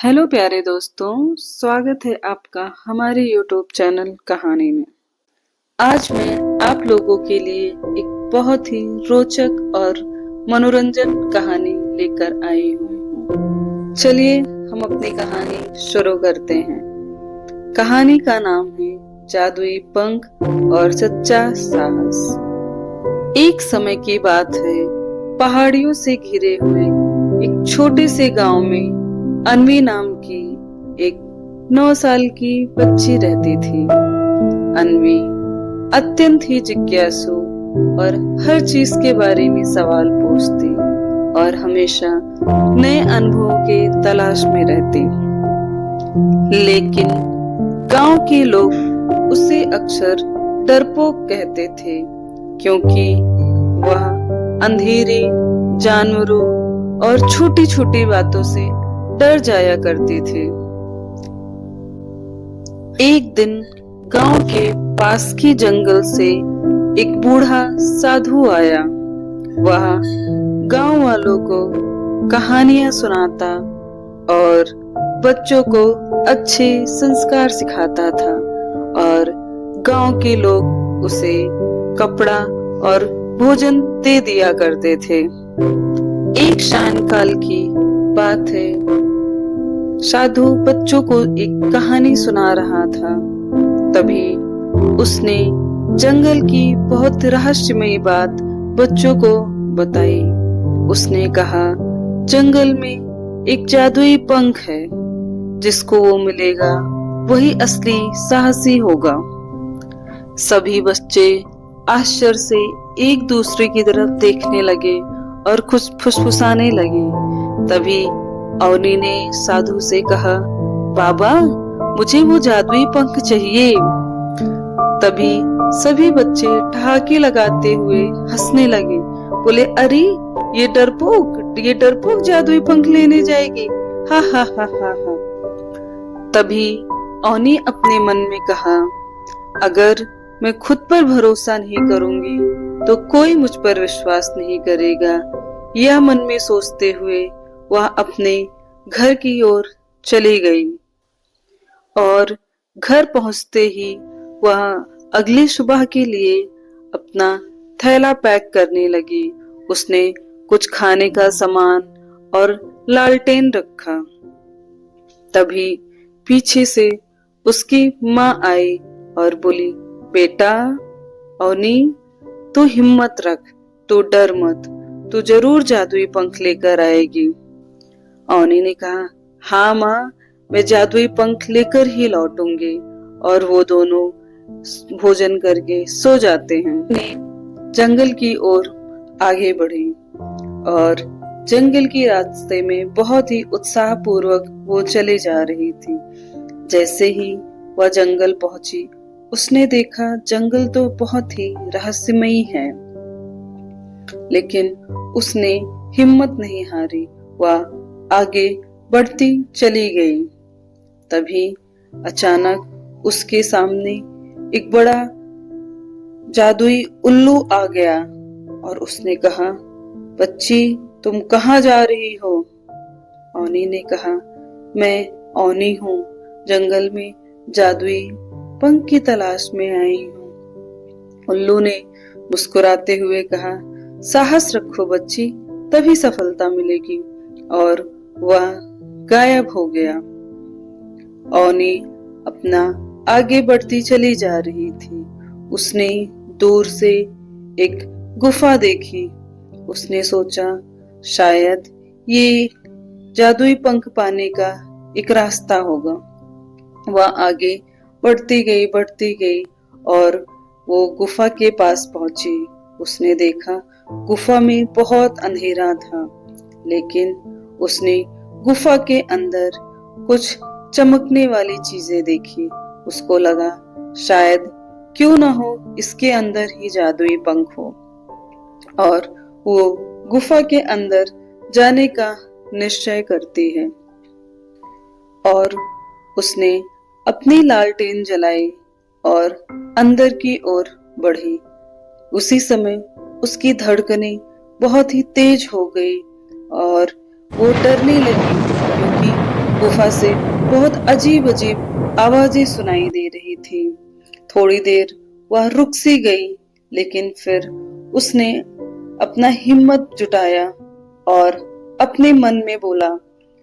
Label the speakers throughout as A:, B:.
A: Hello प्यारे दोस्तों, स्वागत है आपका हमारे यूट्यूब चैनल कहानी में। आज मैं आप लोगों के लिए एक बहुत ही रोचक और मनोरंजन कहानी लेकर आई हुई हूँ। चलिए हम अपनी कहानी शुरू करते हैं। कहानी का नाम है जादुई पंख और सच्चा साहस। एक समय की बात है, पहाड़ियों से घिरे हुए एक छोटे से गांव में अन्वी नाम की एक 9 साल की बच्ची रहती थी। अन्वी अत्यंत ही जिज्ञासु और हर चीज के बारे में सवाल पूछती और हमेशा नए अनुभवों के तलाश में रहती। लेकिन गांव के लोग उसे अक्सर डरपोक कहते थे, क्योंकि वह अंधेरे, जानवरों और छोटी छोटी बातों से डर जाया करते थे। एक दिन गांव के पास की जंगल से एक बूढ़ा साधु आया। वह गांव वालों को कहानियां सुनाता और बच्चों को अच्छे संस्कार सिखाता था और गांव के लोग उसे कपड़ा और भोजन दे दिया करते थे। एक सायंकाल की बात है, साधु बच्चों को एक कहानी सुना रहा था। तभी उसने जंगल की बहुत रहस्यमयी बात बच्चों को बताई। उसने कहा, जंगल में एक जादुई पंख है, जिसको वो मिलेगा वही असली साहसी होगा। सभी बच्चे आश्चर्य से एक दूसरे की तरफ देखने लगे और कुछ फुसफुसाने लगे। तभी अवनी ने साधु से कहा, बाबा, मुझे वो जादुई पंख चाहिए। तभी सभी बच्चे ठहाके लगाते हुए हंसने लगे। बोले, अरे ये डरपोक जादुई पंख लेने जाएगी, हा हा हा हा हा। तभी अवनी अपने मन में कहा, अगर मैं खुद पर भरोसा नहीं करूंगी तो कोई मुझ पर विश्वास नहीं करेगा। यह मन में सोचते हुए वह अपने घर की ओर चली गई और घर पहुंचते ही वह अगली सुबह के लिए अपना थैला पैक करने लगी। उसने कुछ खाने का सामान और लालटेन रखा। तभी पीछे से उसकी माँ आई और बोली, बेटा अवनी, तू हिम्मत रख, तू डर मत, तू जरूर जादुई पंख लेकर आएगी। अवनी ने कहा, हाँ माँ, मैं जादुई पंख लेकर ही लौटूंगी। और वो दोनों भोजन करके सो जाते हैं। जंगल की ओर आगे बढ़ी और जंगल के रास्ते में बहुत ही उत्साह पूर्वक वो चले जा रही थी। जैसे ही वह जंगल पहुंची, उसने देखा जंगल तो बहुत ही रहस्यमयी है, लेकिन उसने हिम्मत नहीं हारी। वह आगे बढ़ती चली गई। तभी अचानक उसके सामने एक बड़ा जादुई उल्लू आ गया और उसने कहा, बच्ची, तुम कहाँ जा रही हो? अवनी ने कहा, मैं अवनी हूँ, जंगल में जादुई पंख की तलाश में आई हूँ। उल्लू ने मुस्कुराते हुए कहा, साहस रखो बच्ची, तभी सफलता मिलेगी। और वह गायब हो गया। अवनी अपना आगे बढ़ती चली जा रही थी। उसने दूर से एक गुफा देखी। उसने सोचा, शायद ये जादुई पंख पाने का एक रास्ता होगा। वह आगे बढ़ती गई और वो गुफा के पास पहुंची। उसने देखा गुफा में बहुत अंधेरा था, लेकिन उसने गुफा के अंदर कुछ चमकने वाली चीजें देखी। उसको लगा, शायद क्यों न हो इसके अंदर ही जादुई पंख हो। और वो गुफा के अंदर जाने का निश्चय करती है और उसने अपनी लालटेन जलाई और अंदर की ओर बढ़ी। उसी समय उसकी धड़कनें बहुत ही तेज हो गई और वो डरने लगी, क्योंकि गुफा से बहुत अजीब अजीब आवाजें सुनाई दे रही थी। थोड़ी देर वह रुक सी गई, लेकिन फिर उसने अपना हिम्मत जुटाया और अपने मन में बोला,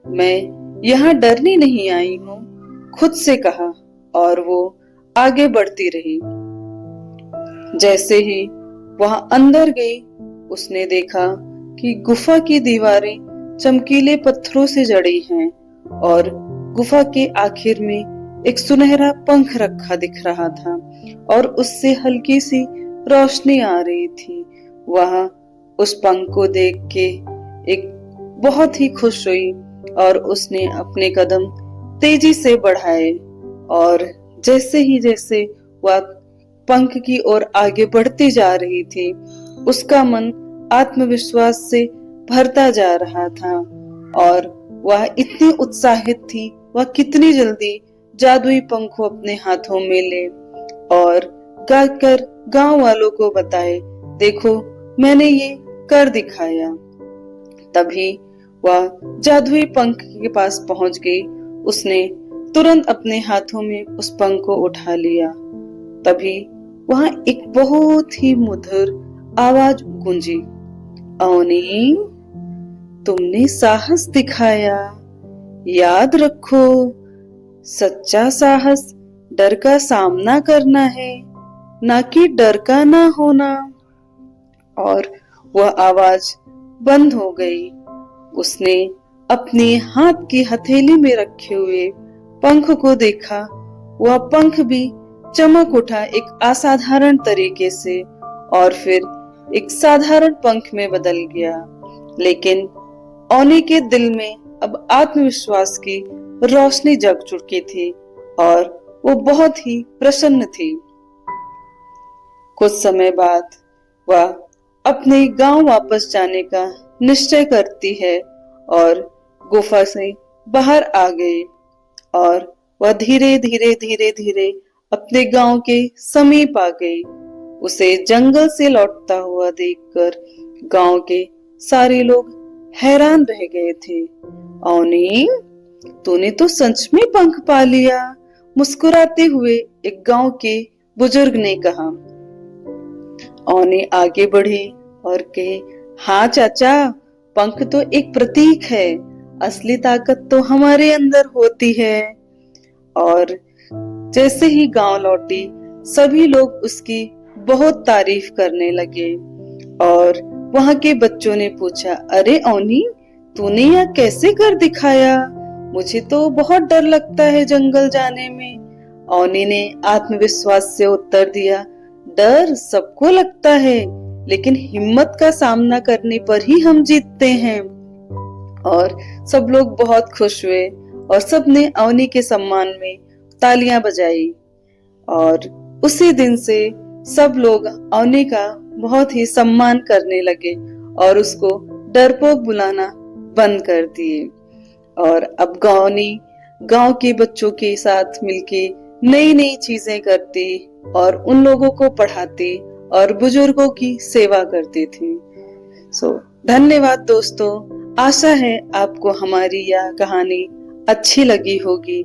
A: मैं यहाँ डरने नहीं आई हूँ, खुद से कहा, और वो आगे बढ़ती रही। जैसे ही वह अंदर गई, उसने देखा कि गुफा की दीवारें चमकीले पत्थरों से जड़ी हैं और गुफा के आखिर में एक सुनहरा पंख रखा दिख रहा था और उससे हल्की सी रोशनी आ रही थी। वह उस पंख को देख के एक बहुत ही खुश हुई और उसने अपने कदम तेजी से बढ़ाए और जैसे वह पंख की ओर आगे बढ़ती जा रही थी, उसका मन आत्मविश्वास से भरता जा रहा था और वह इतनी उत्साहित थी, वह कितनी जल्दी जादुई पंख को अपने हाथों में ले और गाकर गांव वालों को बताए, देखो मैंने ये कर दिखाया। तभी वह जादुई पंख के पास पहुंच गई। उसने तुरंत अपने हाथों में उस पंख को उठा लिया। तभी वहां एक बहुत ही मधुर आवाज गूंजी, ओनी, तुमने साहस दिखाया। याद रखो, सच्चा साहस डर का सामना करना है, ना कि डर का ना होना। और वह आवाज बंद हो गई। उसने अपने हाथ की हथेली में रखे हुए पंख को देखा। वह पंख भी चमक उठा एक असाधारण तरीके से और फिर एक साधारण पंख में बदल गया। लेकिन ओनी के दिल में अब आत्मविश्वास की रोशनी जग चुकी थी और वो बहुत ही प्रसन्न थी। कुछ समय बाद वह अपने गांव वापस जाने का निश्चय करती है और गुफा से बाहर आ गई और वह धीरे धीरे अपने गांव के समीप आ गई। उसे जंगल से लौटता हुआ देखकर गांव के सारे लोग हैरान रह गए थे। ओनी, तूने तो सच में पंख पा लिया, मुस्कुराते हुए एक गांव के बुजुर्ग ने कहा। ओनी आगे बढ़ी और कहे, हाँ चाचा, पंख तो एक प्रतीक है, असली ताकत तो हमारे अंदर होती है। और जैसे ही गांव लौटी, सभी लोग उसकी बहुत तारीफ करने लगे और वहां के बच्चों ने पूछा, अरे ओनी, तूने यह कैसे कर दिखाया? मुझे तो बहुत डर लगता है जंगल जाने में। ओनी ने आत्मविश्वास से उत्तर दिया, डर सबको लगता है, लेकिन हिम्मत का सामना करने पर ही हम जीतते हैं। और सब लोग बहुत खुश हुए और सबने ओनी के सम्मान में तालियां बजाई और उसी दिन से सब लोग ओनी का बहुत ही सम्मान करने लगे और उसको डरपोक बुलाना बंद कर दिए। और अब ओनी गांव के बच्चों के साथ मिलके नई नई चीजें करती और उन लोगों को पढ़ाती और बुजुर्गों की सेवा करती थी। धन्यवाद दोस्तों। आशा है आपको हमारी यह कहानी अच्छी लगी होगी।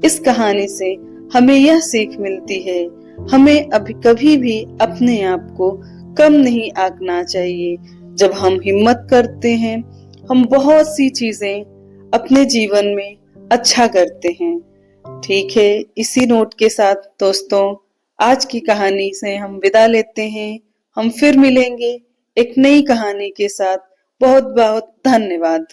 A: इस कहानी से हमें यह सीख मिलती है, हमें अभी कभी भी अपने आप को कम नहीं आंकना चाहिए। जब हम हिम्मत करते हैं, हम बहुत सी चीजें अपने जीवन में अच्छा करते हैं। ठीक है, इसी नोट के साथ दोस्तों आज की कहानी से हम विदा लेते हैं। हम फिर मिलेंगे एक नई कहानी के साथ। बहुत बहुत धन्यवाद।